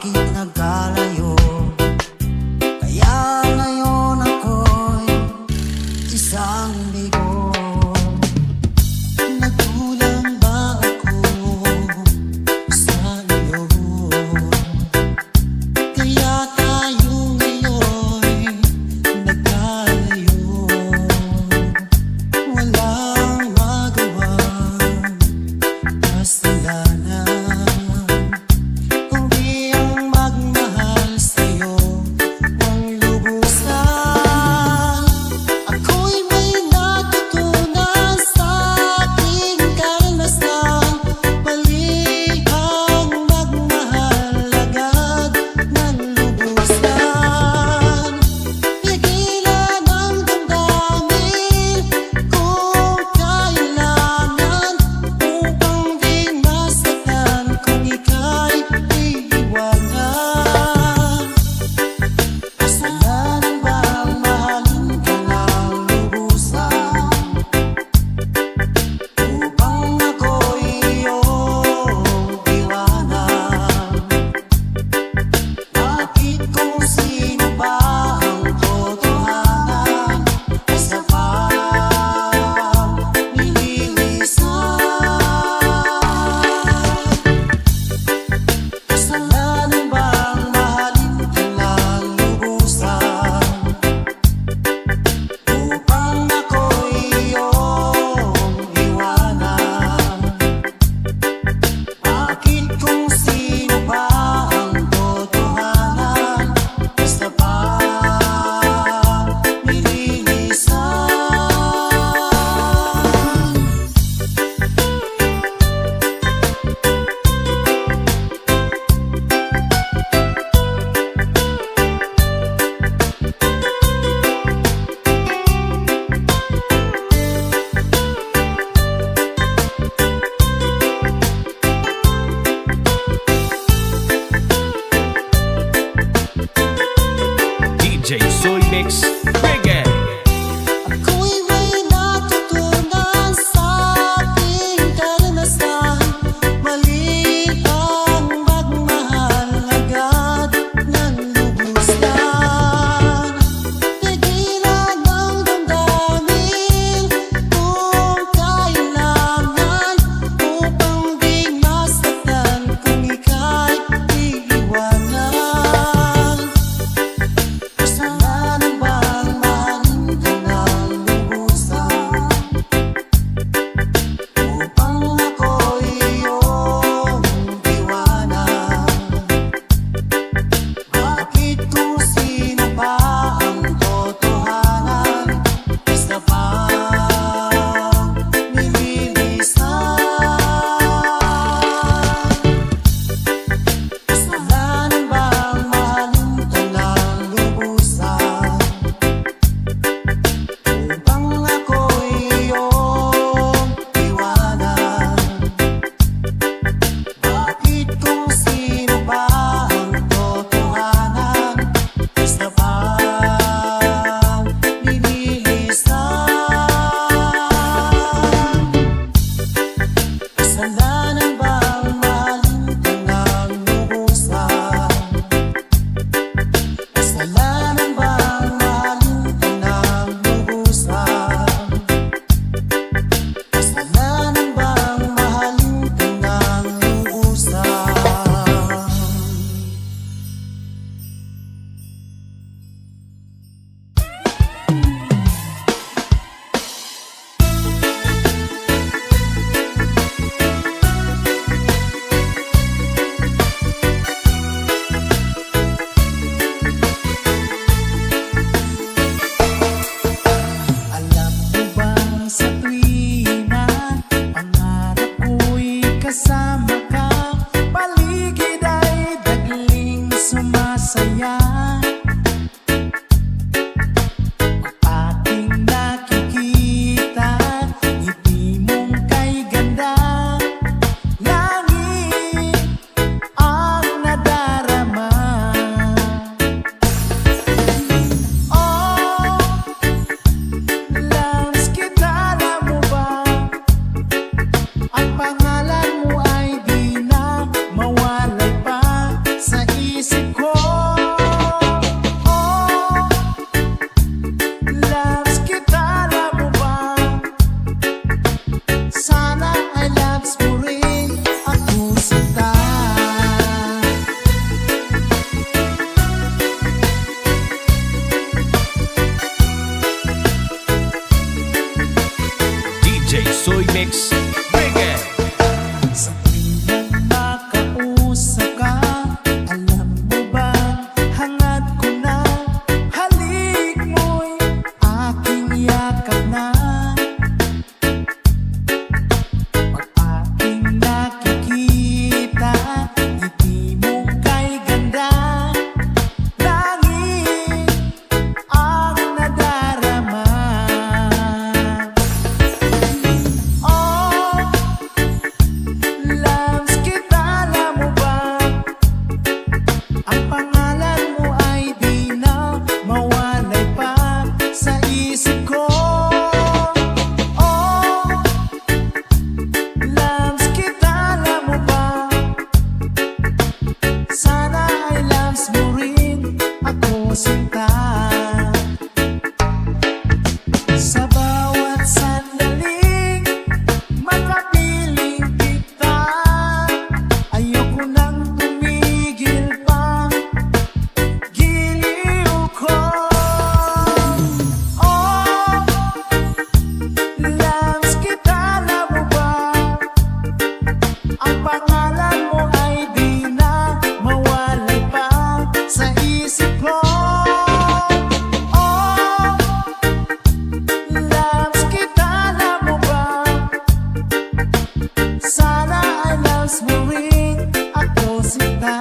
bakit nagkalayo? Kaya ngayon ako'y isang bigo. Nagkulang ba ako sa iyo? Kaya tayo ngayon'y nagkalayo. Walang magawang kasalanan kundi ang magmahal sa'yo ng lubusan. Ako'y may natutunan sa aking karanasan. Mali ang magmahal agad ng lubusan. Pigilan ang damdamin kung kailangan upang di masaktan kung ika'y iiwanan. Kasalanan bang mahalin ka ng lubusan upang ako'y iyong iwanan? Bakit kung sino ba ang totohanan ay sapat nililisan? Kasalanan bang mahalin ka ng lubusan upang ako'y iyong iwanan? Bakit kung sino ba ang totohanan ay sapat nililisan? DJ Soy Mix Reggae. Ako'y may natutunan sa aking karanasan. Mali ang magmahal agad ng lubusan. Pigilan ang damdamin kung kailangan upang di masaktan kung ika'y iiwanan. Kasalanan bang Mix Reggae. Sa tuwing makausap ka, alam mo ba, hangad ko na, halik mo'y aking yakap na. Pag aking nakikita, ngiti mo kay ganda, langit ang nadarama. Oh, loves kita, alam mo ba? Ang pangalan mo ay di na mawalay pa sa isip ko. Oh, loves kita, alam mo ba? Sana ay loves mo rin ako, sinta. Sa bawat sandaling makapiling kita, ayoko nang tumigil pa, giliw ko. Oh, loves kita, alam mo ba? Ang pangalan mo ay di na mawalay pa sa isip ko. Oh, loves kita, alam mo ba? Sana ay loves mo rin ako, sinta.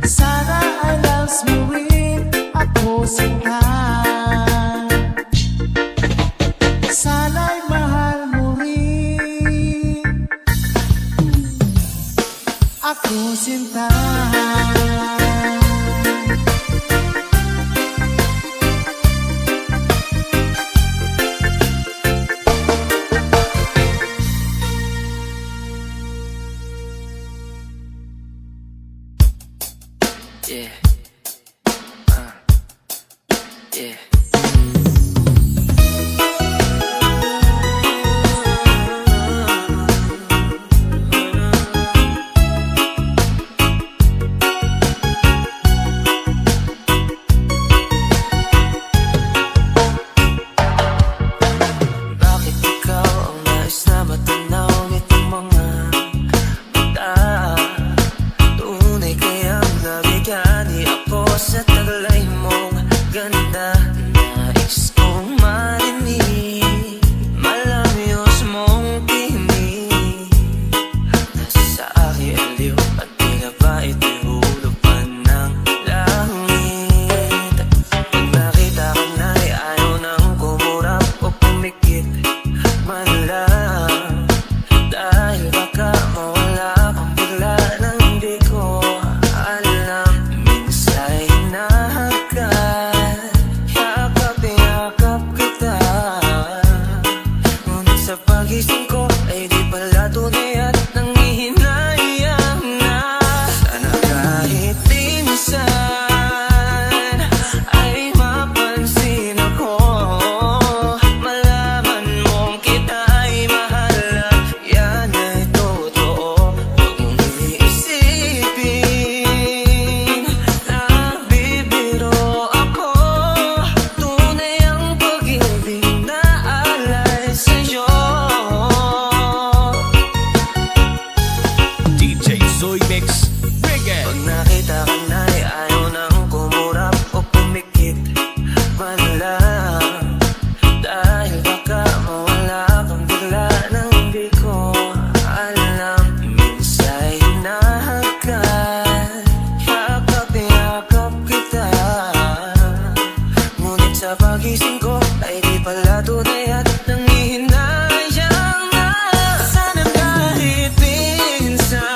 Sana ay loves mo rin ako, sinta. Sana'y mahal mo rin ako, sinta. Yeah. Yeah. Bakit ikaw ang nais na matanaw nitong mga mata? Tunay kayang nabigani ako sa taglay mong ganda. Nais kong marinig malamyos mong tinig. Nasa aking aliw at tila ba ito'y hulog pa ng langit. Pag nakita ka na'y ayaw nang kumurap o pumikit man lang, dahil baka mawala kang bigla nang di ko alam. Minsa'y hinahagkan, yakap-yakap kita, ngunit sa pagising ko ay di pala tunay at nanghihinayang na. Sana kahit minsan ay mapansin ako, malaman mong kita ay mahal at yan ay totoo. Huwag mong iisipin na bibiro ako, tunay ang pag-ibig na alay sa'yo. DJ Soy Mix Reggae. Pag nakita ka na'y ayaw nang kumurap o pumikit man lang, dahil baka mawala kang bigla nang di ko alam. Minsa'y hinahagkan, yakap-yakap kita, ngunit sa pagising ko ay di pala tunay at nanghihinayang na. Sana kahit minsan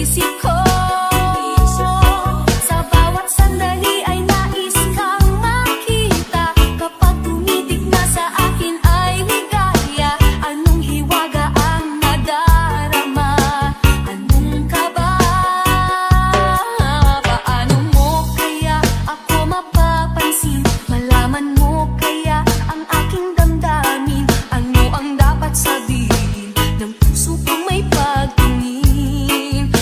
isip ko. Sa bawat sandali ay nais kang makita. Kapag tumitig na sa akin ay ligaya. Anong hiwaga ang nadarama? Anong kaba? Paano mo kaya ako mapapansin? Malaman mo kaya ang aking damdamin? Ano ang dapat sabihin ng puso kong may pagtingin?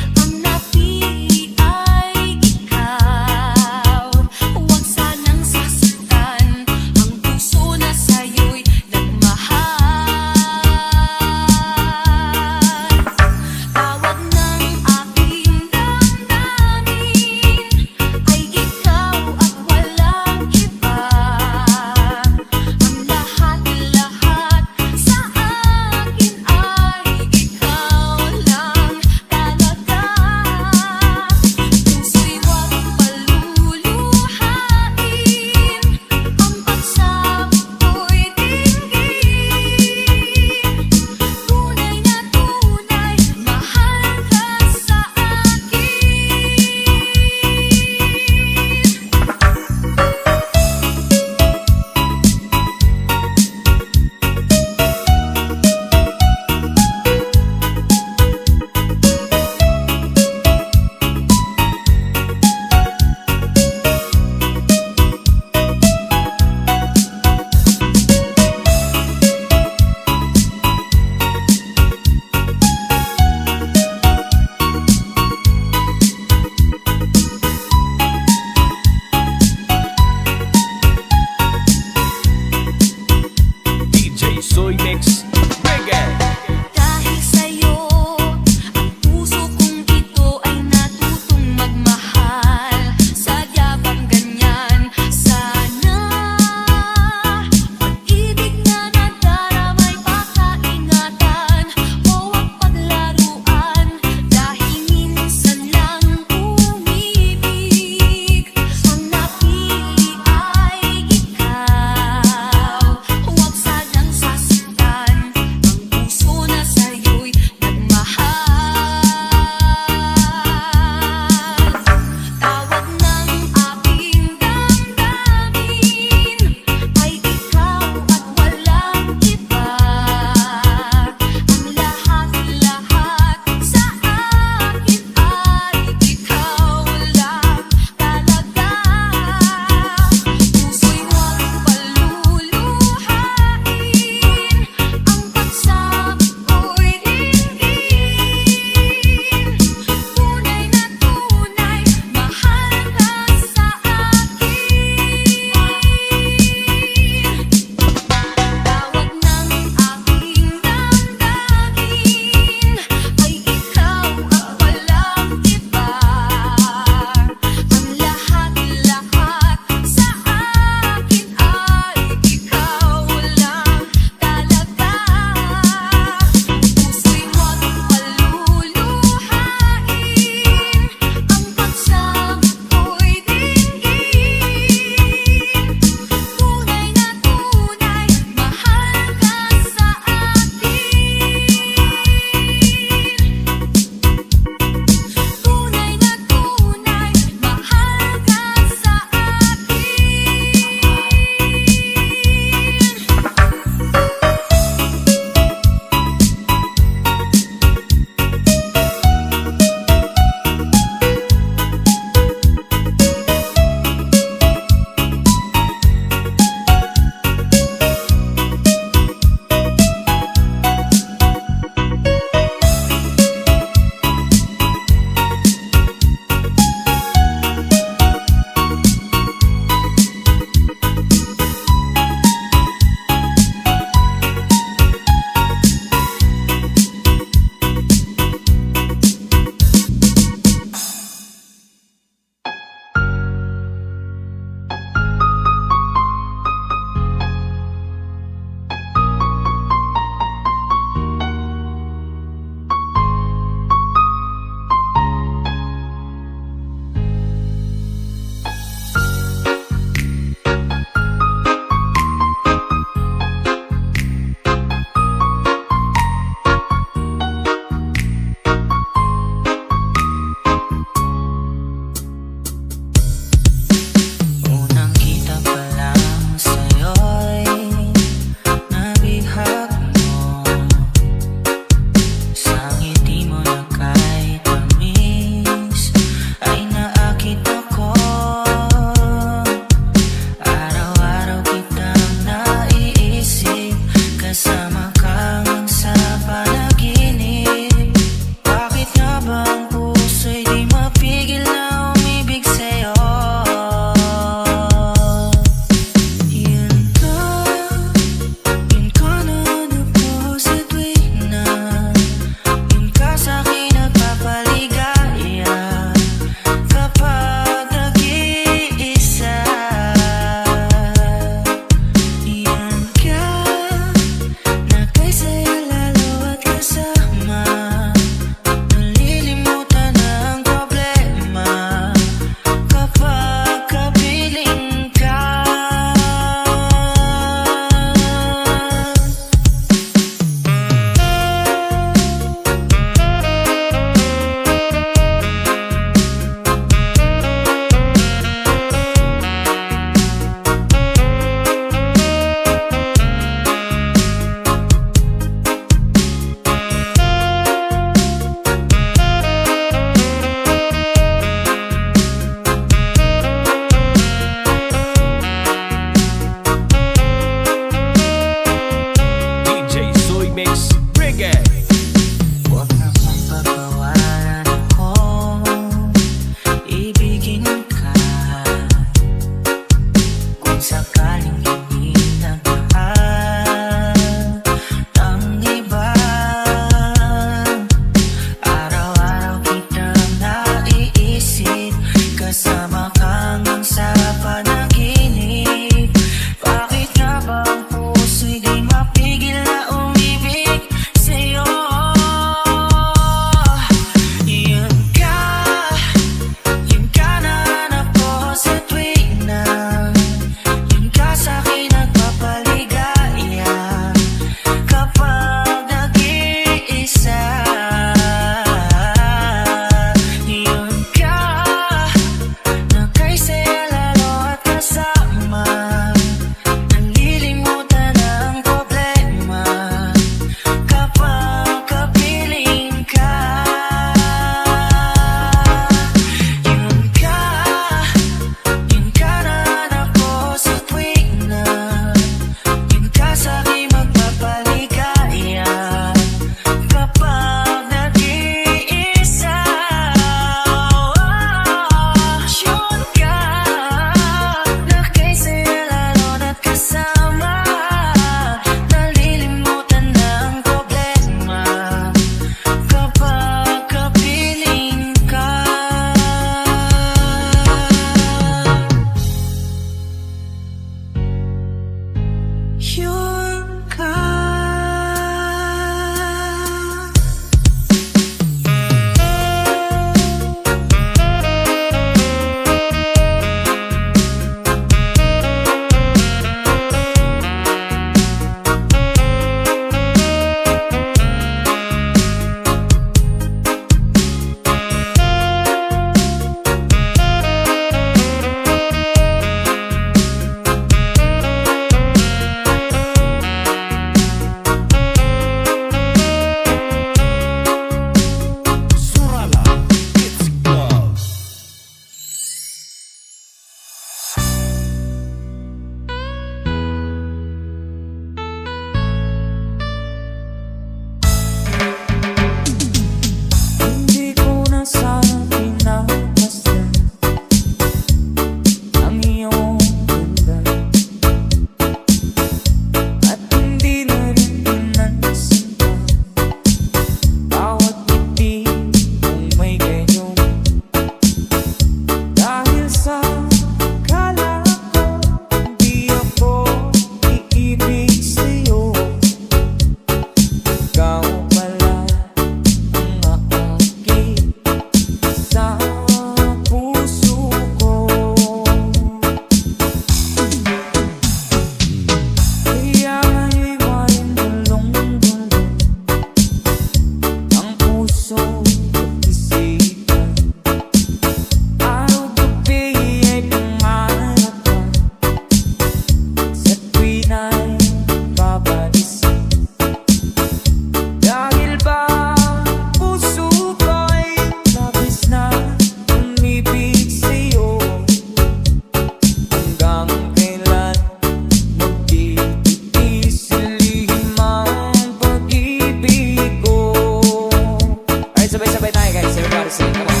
Sabay-sabay tayo guys, everybody sing, come on.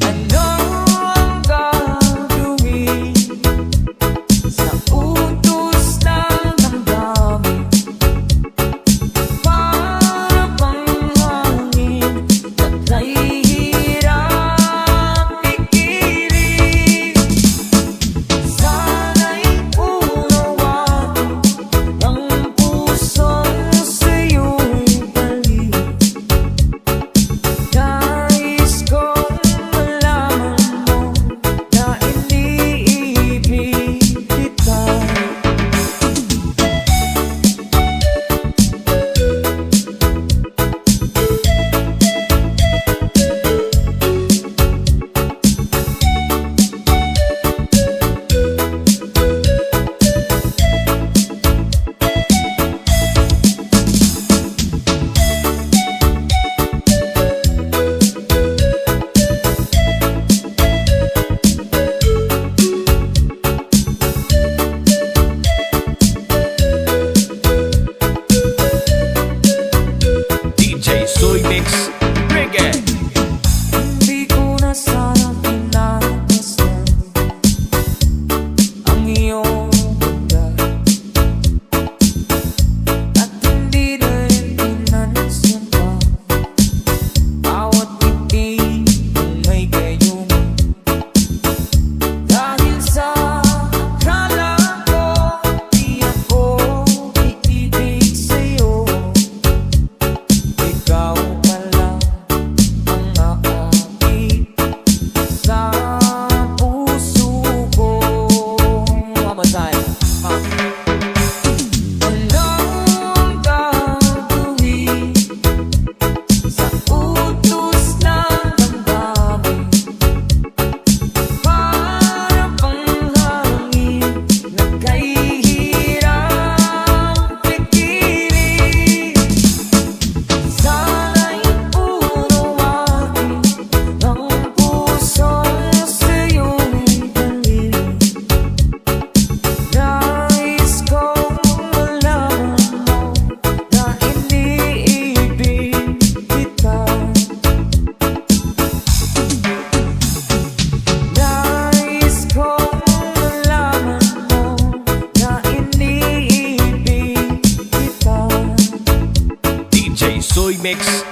Ano ang gagawin sa utos ng damdamin? Para bang hangin at nahihirap pigilan? Sana'y unawain ang pusong sa'yo'y balik. Nais kong malaman mo na iniibig kita. DJ Soy Mix Reggae. Hindi ko na sana pinapasdan ang iyong banda, at hindi na rin pinansin pa bawat ngiti mong may gayuma. Dahil sa akala ko di ako iibig sa'yo, ikaw pala ang naakit sa puso ko. One more time. Ano ang gagawin sa utos ng damdamin? Para bang hangin na kahihirap pigilan? Sana'y unawain ang pusong sa'yo'y balik. Nais kong malaman mo na iniibig kita. Nais kong malaman mo na iniibig kita. DJ Soy Mix